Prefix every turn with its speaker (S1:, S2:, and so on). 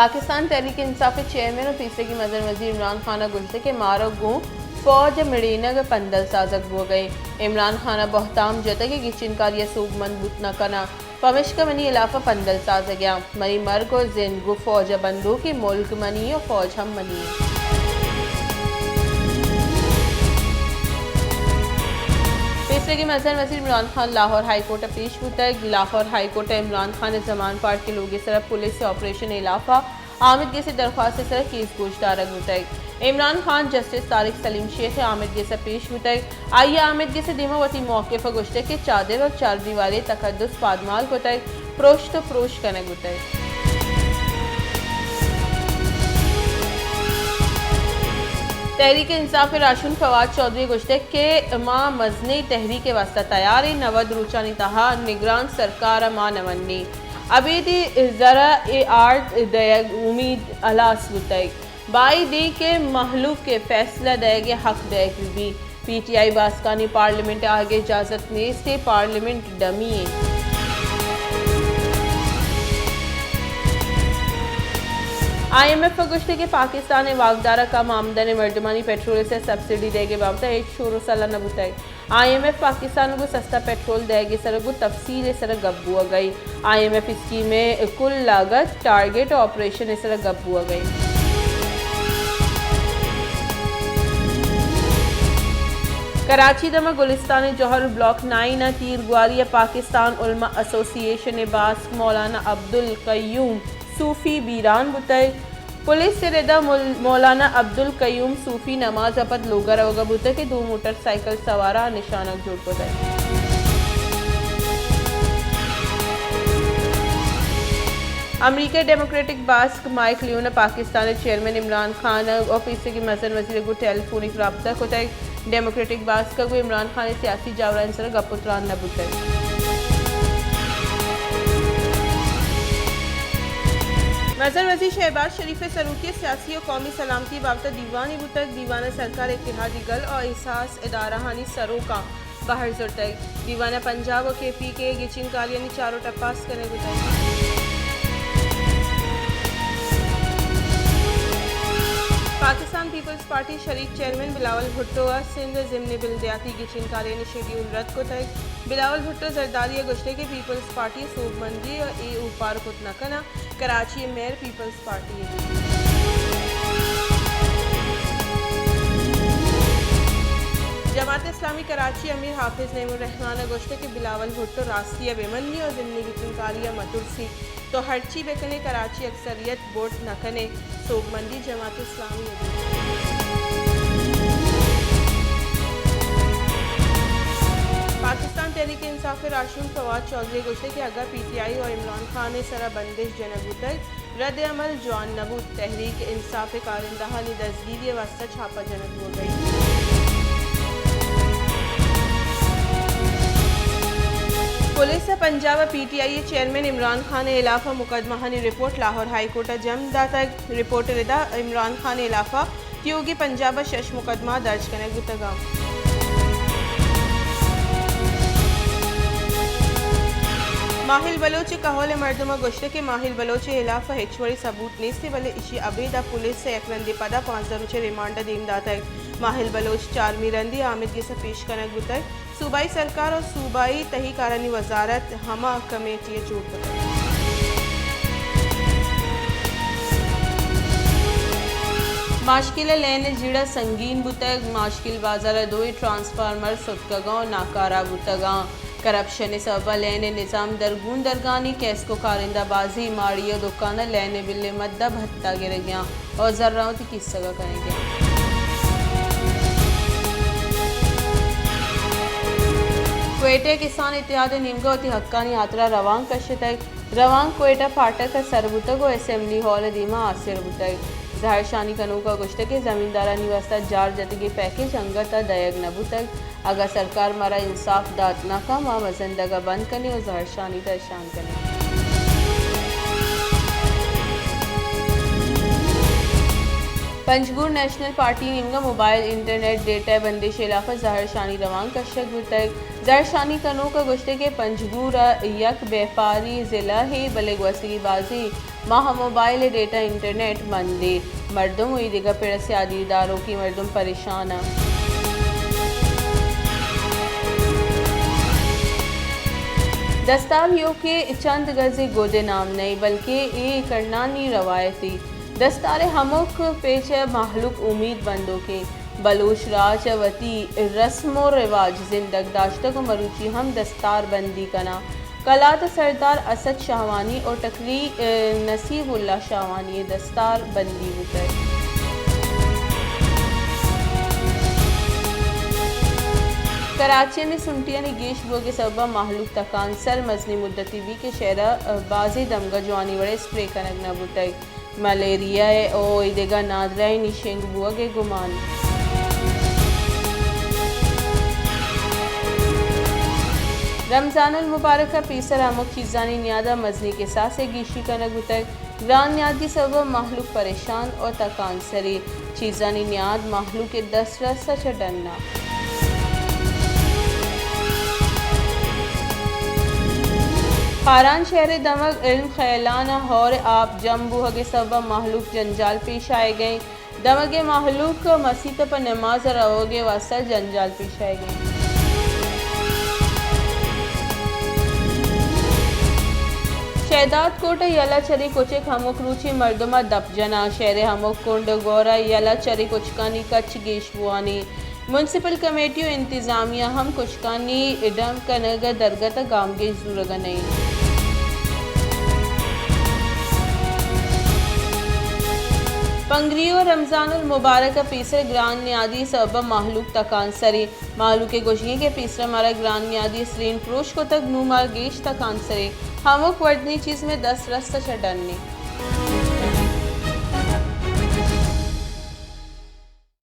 S1: पाकिस्तान तहरीक इंसाफ के चेयरमैन और फीसदी मदर वजीर इमरान खान गुलते के मारो गूँ फौज मिड़ीनग पंदल साजक हो गई। इमरान खान बहताम जतगे गिचिनकार सूब मजबूत न कना पमिश का मनी इलाफा पंदल साज गया मनी मर्ग और जिंदगु फौज बंदू की मुल्क मनी और फौज हम मनी। फीसदी मजर वजीर इमरान खान लाहौर हाई कोर्ट पेश होता है। Lahore high court Imran Khan Zaman part के लोग सर पुलिस से ऑपरेशन इलाफा आमिद गे से दरख्वास्त सर केस गोश्तारक होता है। इमरान खान जस्टिस तारिक सलीम शेख आमिद गे से पेश होता है। आइए आमिद गे से दिमावती मौके पर गुश्ते के चादर और चार दीवारे तकद्दुस पादमाल होता है प्रोश तो प्रोश कनक होता है। तहरीक इंसाफ राशुन फवाद चौधरी गुश्ते के माँ मजनी तहरीक के वास्ता तैयार नवद रूचानी तहा निगरान सरकार माँ नवन्नी अबीदी जरा ए आर्ट दयग उम्मीद अलास बुतई बाई दी के महलूफ के फैसला दयगे हक दयग भी PTI बास्कानी पार्लियामेंट आगे इजाजत ने से पार्लियामेंट डमी। IMF गुश्ते के पाकिस्तान वागदारा का आमदन मर्दमानी पेट्रोल से सब्सिडी देगे बाबत एक शोर सला न बुताई। IMF पाकिस्तान को सस्ता पेट्रोल देगे सरगु तफसील सर गब्बुआ गई। IMF स्कीम में कुल लागत टारगेट ऑपरेशन सर गब्बुआ गई। कराची दमा गुलिस्तान जौहर ब्लॉक 9 तीर ग्वालिया पाकिस्तान उलमा एसोसिएशन बास मौलाना अब्दुल कयूम सूफ़ी बीरान बुतई पुलिस से रेदा मौलाना अब्दुल कयूम सूफ़ी नमाज अपत लोगा रवगा बुतई के 2 मोटरसाइकिल सवारा निशानक जोड़ बुतई। अमरीका डेमोक्रेटिक बास्क माइक लियो ने पाकिस्तान चेयरमैन इमरान खान और पीछे की मजर वजीर को टेलीफोनिक रब्ता होता है। डेमोक्रेटिक बास्क को इमरान खान सियासी जावरान सर गपुत्रान न बुतई। मजर वजीर शहबाज शरीफ सरूकी सियासी और कौमी सलामती बाबत दीवानी बुतक दीवाना सरकार इत्तेहादी गल और एहसास इदारा हानी सरों का बाहर जुड़तक दीवाना पंजाब और KP के गिचिन कालियानी चारों टपास करने बुतक। पाकिस्तान पीपल्स पार्टी शरीक चेयरमैन बिलावल भुट्टो सिंध जिमनी बिलदयाती गिचिन कालियानी शेड्यूल रद्द को तय बिलावल भुट्टो जरदारी गुश्ते के पीपल्स पार्टी सूबमंदी और ऊपार कुतनकना Karachi mayor peoples party. Jamaat Islami Karachi अमीर हाफिज नईमुर रहमान गुश्ते के बिलावल भुट्टो राष्ट्रीय बेमनी और जिमनी गिचिन कालिया मतुरसी तो हरची बेकने कराची अक्सरियत वोट नकने सोगमंदी जमात इस्लामी। पाकिस्तान तहरीक इंसाफ राशुन फवाद चौधरी गुश्ते के अगर PTI और इमरान खान ने सरा बंदिश जनबूतक रद्द अमल जवान नबूत तहरीक इंसाफ कारिंदहा ने दस्तगीरी वास्ता छापा जनक हो गई। Police Punjab PTI chairman Imran Khan इलाफा मुकदमा हनी रिपोर्ट लाहौर हाई कोर्ट जमदा तक रिपोर्ट रिदा इमरान खान इलाफा क्योंकि पंजाब शश मुकदमा दर्ज करने गुतगा। माहिल बलोच कहौल मर्दमा गुश्ते के माहिल बलोच इलाफा हिचवड़ी सबूत नेस्ते वाले इशी अबेदा पुलिस से एक रंदी पदा 5,000 रुपये रिमांडर दीमदा तक माहिल बलोच 4 मिरंदी आमिद के से पेश करने गुतक सूबाई सरकार और सूबाई तहकीकानी वजारत हमा कमेटी चूट माशकिल लेन जिड़ा संगीन बुतग माशकिल बाजार 2 ट्रांसफार्मर सुतकगांव नाकारा बुतगा करप्शन सबा लेने निज़ाम दरगून दरगानी केस को कारिंदाबाजी माड़िया दुकान लेने बिल्ले मद्दा भत्ता गिर गया और जर्रावती किस जगह करेंगे। क्वेटा किसान इत्तेहाद निमगावती हक्कानी यात्रा रवांग कशतक रवांग क्वेटा फाटक का सरबुतक और असेंबली हॉल दीमा आसिर बुतक जहर शानी कनू का गुश्ते के जमींदारा निवास्ता जार जतगे पैकेज अंगता दयग नबुतक अगर सरकार मारा इंसाफ दात ना का माँ वजनदगा बंद करने और जहर शानी दर्शान करने। पंजगुर नेशनल पार्टी निमगा मोबाइल इंटरनेट डेटा बंदिश इलाफा जहर शानी रवांग कशक बुतक जरशानी कनो का गुश्ते के पंजगूरा यक व्यापारी ज़िला है बलेग वसी बाजी माह मोबाइल डेटा इंटरनेट मंदी मर्दम हुई दिगा पेड़ से आदीदारों की मर्दम परेशान। दस्तार यो के चंद गज़े गोदे नाम नहीं बल्कि ये करनानी रवायती दस्तार हमुक पेच महलुक उम्मीद बंदों के बलूच राजवती रस्म रिवाज जिंदग दाश्त को मरूची हम दस्तार बंदी कना कलात सरदार असद शाहवानी और टकरी नसीबुल्ला शाहवानी दस्तार बंदी उतर। कराची में सुंटिया ने गेश बो के सबब महलूक तकान सर मजनी मुद्दती भी के शहरा बाजी दमगा जवानी वड़े स्प्रे कनक न बुतई मलेरिया ओ इदेगा नादरा निशेंग बुआ के गुमान। रमज़ानुल मुबारक पीसर अमुक चीज़ानी न्यादा मजनी के साथ से गीशी कनक बुतई ग्रान न्याद की सबब महलूक परेशान और तकान सरी चीज़ानी न्याद महलूक के 10 रस्सा चडन्ना। खारान शहर दमक इल्म खैलाना और आप जम्बू के सबब महलूक जंजाल पेश आए गए दमग महलूक मसीत पर नमाज रहोगे वास्ता जंजाल पेश आए गए। शहदाद कोट यला चरी कोचे हमुक रुचि मर्दमा दपजना शहर हमुक कुंड गौरा यला चरी कुचकानी कच्छ गेशबुआनी म्यूनसिपल कमेटियों इंतजामिया हम कुचकानी इडम कनग दरगत गामगे जुरग नहीं। पंगरियो रमज़ानुल मुबारक पीसर ग्रान न्यादी सबब महलूक तकान सरी महलूक के गोशिए के पीसर मारा ग्रान न्यादी स्रीन प्रोश को तक नूमार गेश तकान सरी हमुक वर्दनी चीज़ में 10 रस्ता चडन्नी।